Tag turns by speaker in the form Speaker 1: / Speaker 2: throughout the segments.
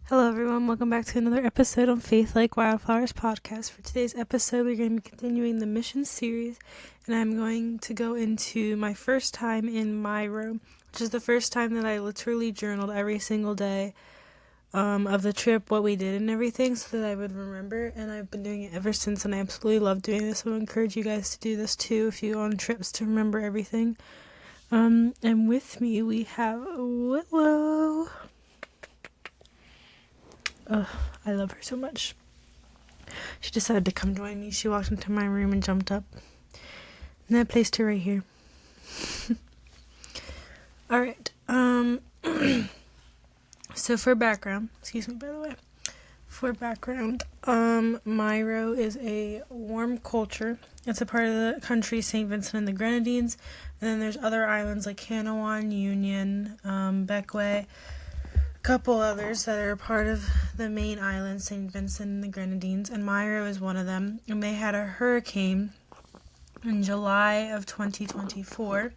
Speaker 1: Hello everyone, welcome back to another episode on Faith Like Wildflowers podcast. For today's episode, we're going to be continuing the mission series, and I'm going to go into my first time in Mayreau, which is the first time that I literally journaled every single day of the trip, what we did and everything, so that I would remember, and I've been doing it ever since, and I absolutely love doing this, so I encourage you guys to do this too if you go on trips to remember everything. And with me we have Willow. I love her so much. She decided to come join me. She walked into my room and jumped up. And I placed her right here. Alright. So for background, excuse me by the way. For background, Mayreau is a warm culture. It's a part of the country St. Vincent and the Grenadines. And then there's other islands like Canawan, Union, Beckway, couple others that are part of the main island, St. Vincent and the Grenadines, and Mayreau is one of them. And they had a hurricane in July of 2024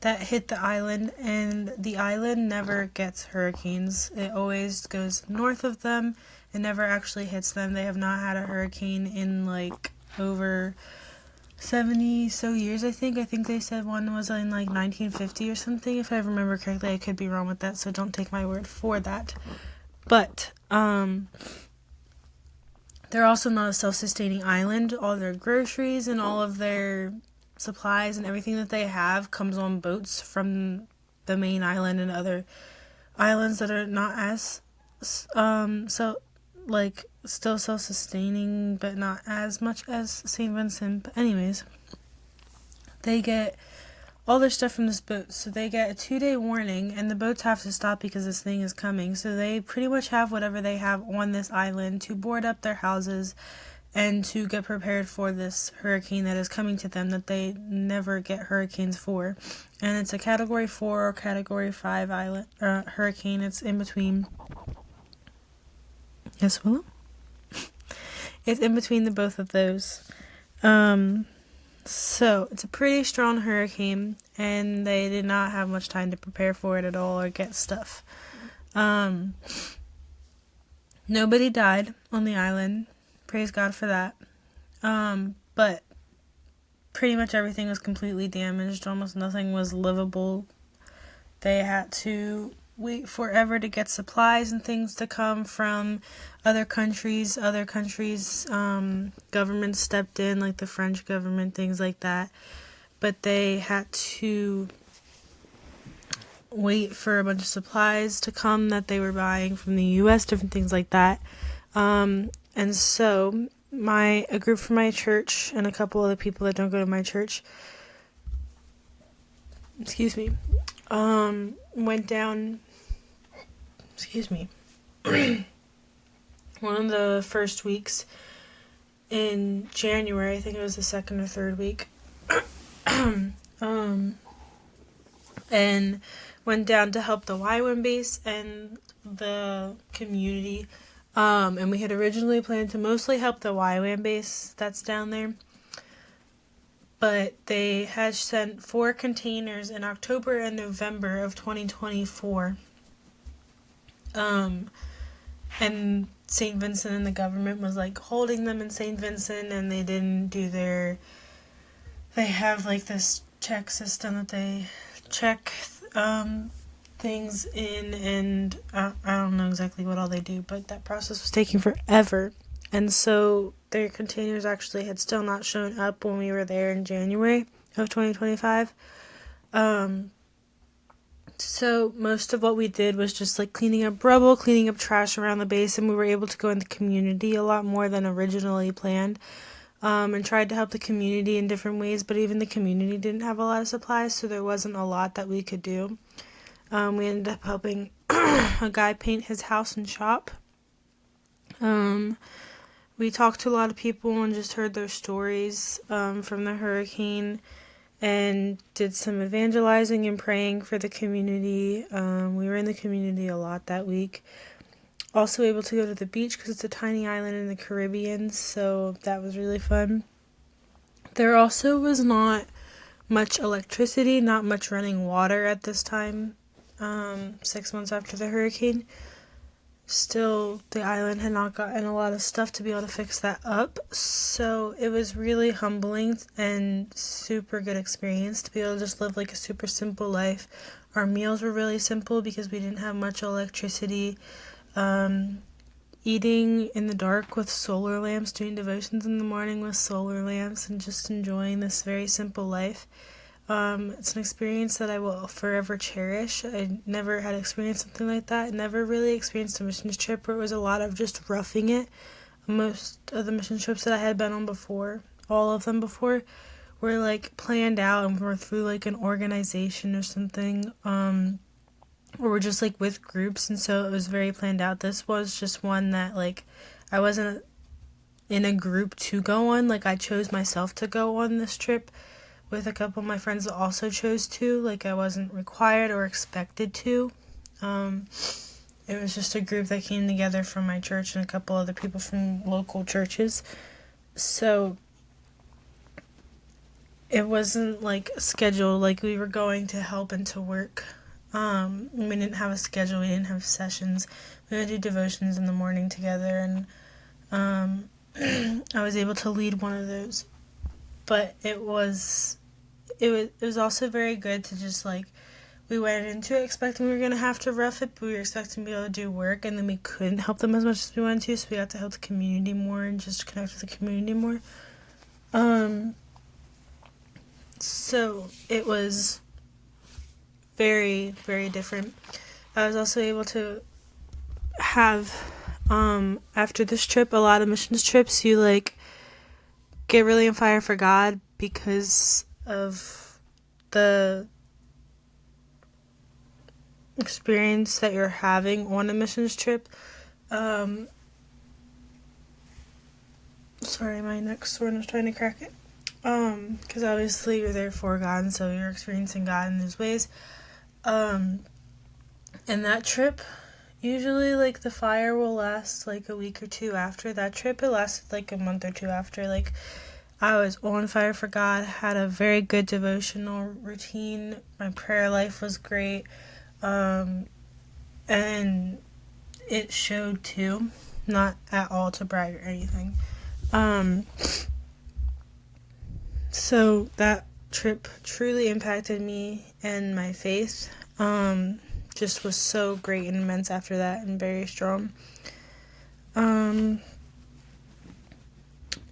Speaker 1: that hit the island, and the island never gets hurricanes. It always goes north of them and never actually hits them. They have not had a hurricane in like over 70 so years, I think. I think they said one was in like 1950 or something, if I remember correctly. I could be wrong with that, so don't take my word for that. But they're also not a self-sustaining island. All their groceries and all of their supplies and everything that they have comes on boats from the main island and other islands that are not as still self-sustaining, but not as much as St. Vincent. But anyways, they get all their stuff from this boat, so they get a 2-day warning, and the boats have to stop because this thing is coming. So they pretty much have whatever they have on this island to board up their houses and to get prepared for this hurricane that is coming to them, that they never get hurricanes for. And it's a Category 4 or Category 5 island hurricane. It's in between. Yes, Willow? It's in between the both of those. So it's a pretty strong hurricane, and they did not have much time to prepare for it at all or get stuff. Nobody died on the island. Praise God for that. But pretty much everything was completely damaged. Almost nothing was livable. They had to wait forever to get supplies and things to come from other countries. Governments stepped in, like the French government, things like that. But they had to wait for a bunch of supplies to come that they were buying from the U.S., different things like that. And so a group from my church and a couple other people that don't go to my church, went down, one of the first weeks in January. I think it was the second or third week, and went down to help the YWAM base and the community, and we had originally planned to mostly help the YWAM base that's down there, but they had sent 4 containers in October and November of 2024, and St. Vincent and the government was like holding them in St. Vincent, and they didn't do they have like this check system that they check things in, and I don't know exactly what all they do, but that process was taking forever, and so their containers actually had still not shown up when we were there in January of 2025. So most of what we did was just like cleaning up rubble, cleaning up trash around the base, and we were able to go in the community a lot more than originally planned, and tried to help the community in different ways, but even the community didn't have a lot of supplies, so there wasn't a lot that we could do. We ended up helping a guy paint his house and shop. We talked to a lot of people and just heard their stories from the hurricane, and did some evangelizing and praying for the community. We were in the community a lot that week. Also able to go to the beach because it's a tiny island in the Caribbean, so that was really fun. There also was not much electricity, not much running water at this time, 6 months after the hurricane. still the island had not gotten a lot of stuff to be able to fix that up. So it was really humbling and super good experience to be able to just live like a super simple life. Our meals were really simple because we didn't have much electricity. Eating in the dark with solar lamps, doing devotions in the morning with solar lamps, and just enjoying this very simple life. It's an experience that I will forever cherish. I never had experienced something like that. I never really experienced a missions trip where it was a lot of just roughing it. Most of the mission trips that I had been on before, all of them before, were like planned out and were through like an organization or something. Or we're just like with groups, and so it was very planned out. This was just one that like I wasn't in a group to go on. Like I chose myself to go on this trip with a couple of my friends that also chose to. Like I wasn't required or expected to. It was just a group that came together from my church and a couple other people from local churches. So it wasn't like scheduled, like we were going to help and to work. We didn't have a schedule, we didn't have sessions. We would do devotions in the morning together, and I was able to lead one of those. But it was also very good to just like, we went into it expecting we were going to have to rough it, but we were expecting to be able to do work, and then we couldn't help them as much as we wanted to, so we got to help the community more and just connect with the community more. So it was very, very different. I was also able to have, after this trip, a lot of missions trips, you like get really on fire for God because of the experience that you're having on a missions trip. Sorry, my neck's sore and I was trying to crack it. Because obviously you're there for God, and so you're experiencing God in those ways. And that trip, usually, like, the fire will last, like, a week or two after. That trip, it lasted, like, a month or two after. Like, I was on fire for God, had a very good devotional routine. My prayer life was great. And it showed, too. Not at all to brag or anything. So that trip truly impacted me and my faith. Just was so great and immense after that, and very strong.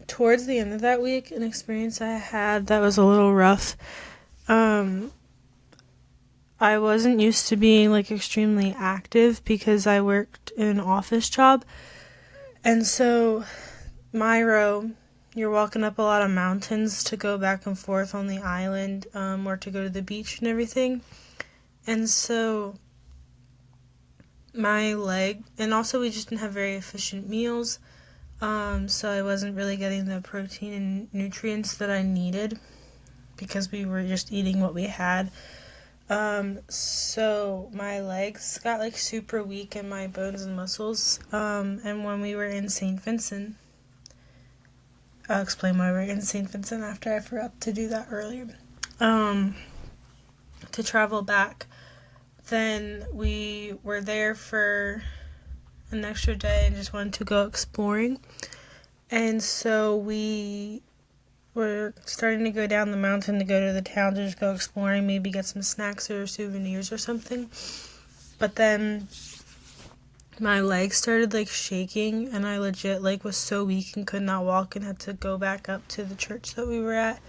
Speaker 1: Towards the end of that week, an experience I had that was a little rough. I wasn't used to being like extremely active because I worked in an office job. And so Mayreau, you're walking up a lot of mountains to go back and forth on the island, or to go to the beach and everything. And so my leg, and also we just didn't have very efficient meals, so I wasn't really getting the protein and nutrients that I needed because we were just eating what we had. So my legs got like super weak and my bones and muscles. And when we were in St. Vincent, I'll explain why we're in St. Vincent after. I forgot to do that earlier. To travel back, then we were there for an extra day and just wanted to go exploring. And so we were starting to go down the mountain to go to the town to just go exploring, maybe get some snacks or souvenirs or something. But then my legs started like shaking, and I legit like was so weak and could not walk, and had to go back up to the church that we were at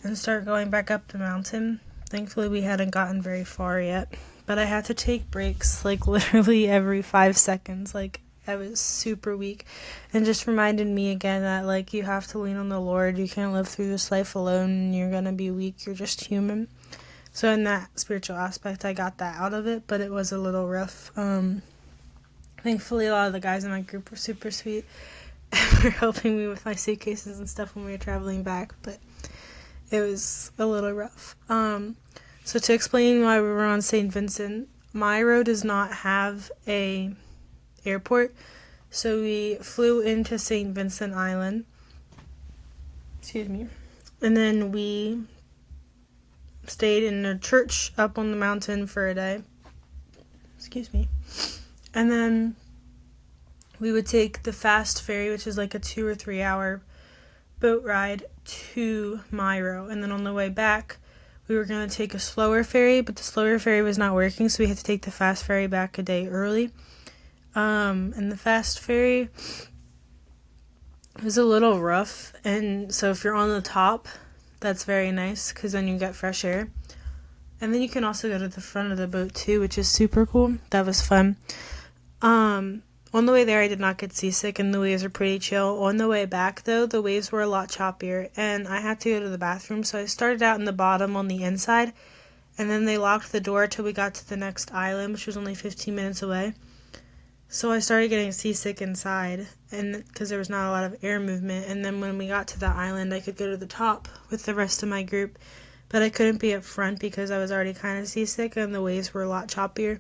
Speaker 1: and start going back up the mountain. Thankfully we hadn't gotten very far yet, but I had to take breaks like literally every 5 seconds. Like I was super weak, and just reminded me again that like you have to lean on the Lord. You can't live through this life alone, and you're gonna be weak. You're just human. So in that spiritual aspect, I got that out of it, but it was a little rough. Thankfully, a lot of the guys in my group were super sweet and were helping me with my suitcases and stuff when we were traveling back, but it was a little rough. So to explain why we were on St. Vincent, Mayreau does not have a airport, so we flew into St. Vincent Island. Excuse me. And then we stayed in a church up on the mountain for a day. Excuse me. And then we would take the fast ferry, which is like a 2 or 3 hour boat ride to Mayreau, and then on the way back we were going to take a slower ferry, but the slower ferry was not working, so we had to take the fast ferry back a day early. And the fast ferry was a little rough, and so if you're on the top, that's very nice because then you get fresh air. And then you can also go to the front of the boat too, which is super cool. That was fun. On the way there, I did not get seasick, and the waves were pretty chill. On the way back, though, the waves were a lot choppier, and I had to go to the bathroom, so I started out in the bottom on the inside, and then they locked the door till we got to the next island, which was only 15 minutes away. So I started getting seasick inside, and because there was not a lot of air movement, and then when we got to the island, I could go to the top with the rest of my group, but I couldn't be up front because I was already kind of seasick, and the waves were a lot choppier.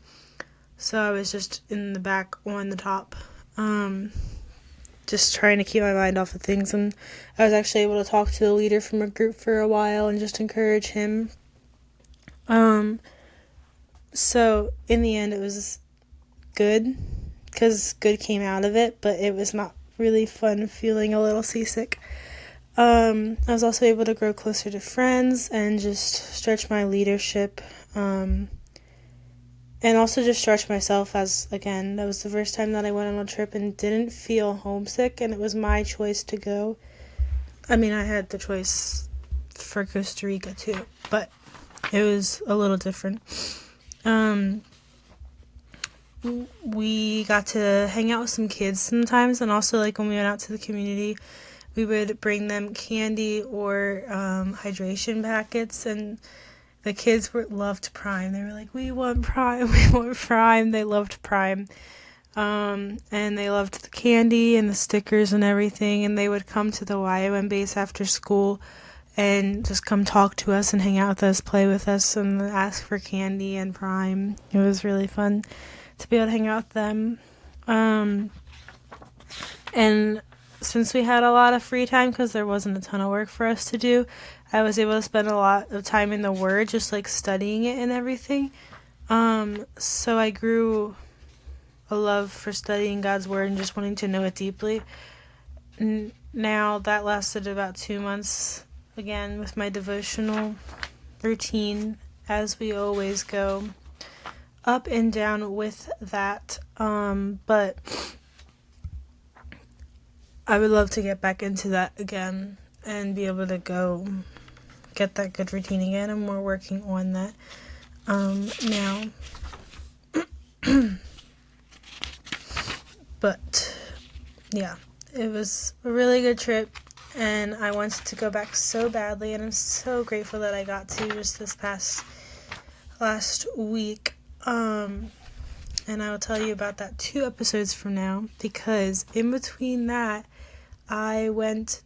Speaker 1: So I was just in the back on the top, just trying to keep my mind off of things. And I was actually able to talk to the leader from a group for a while and just encourage him. So in the end, it was good because good came out of it, but it was not really fun feeling a little seasick. I was also able to grow closer to friends and just stretch my leadership, and also just stretch myself as, again, that was the first time that I went on a trip and didn't feel homesick, and it was my choice to go. I mean, I had the choice for Costa Rica too, but it was a little different. We got to hang out with some kids sometimes, and also, like, when we went out to the community, we would bring them candy or hydration packets, and the kids loved Prime. They were like, we want Prime, we want Prime. They loved Prime. And they loved the candy and the stickers and everything. And they would come to the YWAM base after school and just come talk to us and hang out with us, play with us, and ask for candy and Prime. It was really fun to be able to hang out with them. And since we had a lot of free time because there wasn't a ton of work for us to do, I was able to spend a lot of time in the Word, just like studying it and everything. So I grew a love for studying God's Word and just wanting to know it deeply. Now that lasted about 2 months, again, with my devotional routine, as we always go up and down with that. But I would love to get back into that again and be able to go get that good routine again, and we're working on that now. But yeah, it was a really good trip, and I wanted to go back so badly, and I'm so grateful that I got to just this last week. And I will tell you about that 2 episodes from now, because in between that, I went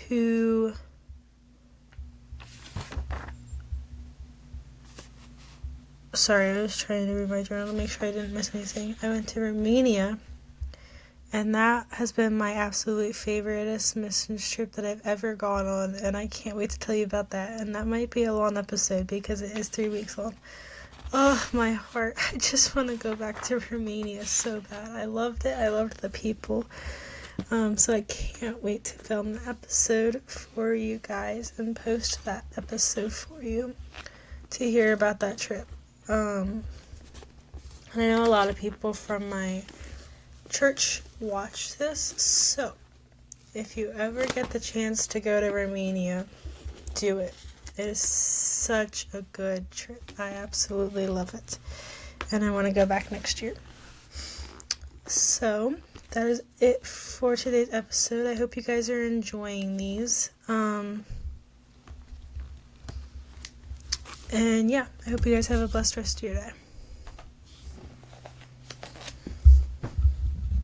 Speaker 1: to I was trying to read my journal to make sure I didn't miss anything. I went to Romania, and that has been my absolute favoriteest missions trip that I've ever gone on, and I can't wait to tell you about that. And that might be a long episode because it is 3 weeks long. Oh, my heart. I just want to go back to Romania so bad. I loved it. I loved the people. So I can't wait to film the episode for you guys and post that episode for you to hear about that trip. And I know a lot of people from my church watch this, so if you ever get the chance to go to Romania, do it. It is such a good trip. I absolutely love it, and I want to go back next year. So that is it for today's episode. I hope you guys are enjoying these. And yeah, I hope you guys have a blessed rest of your day.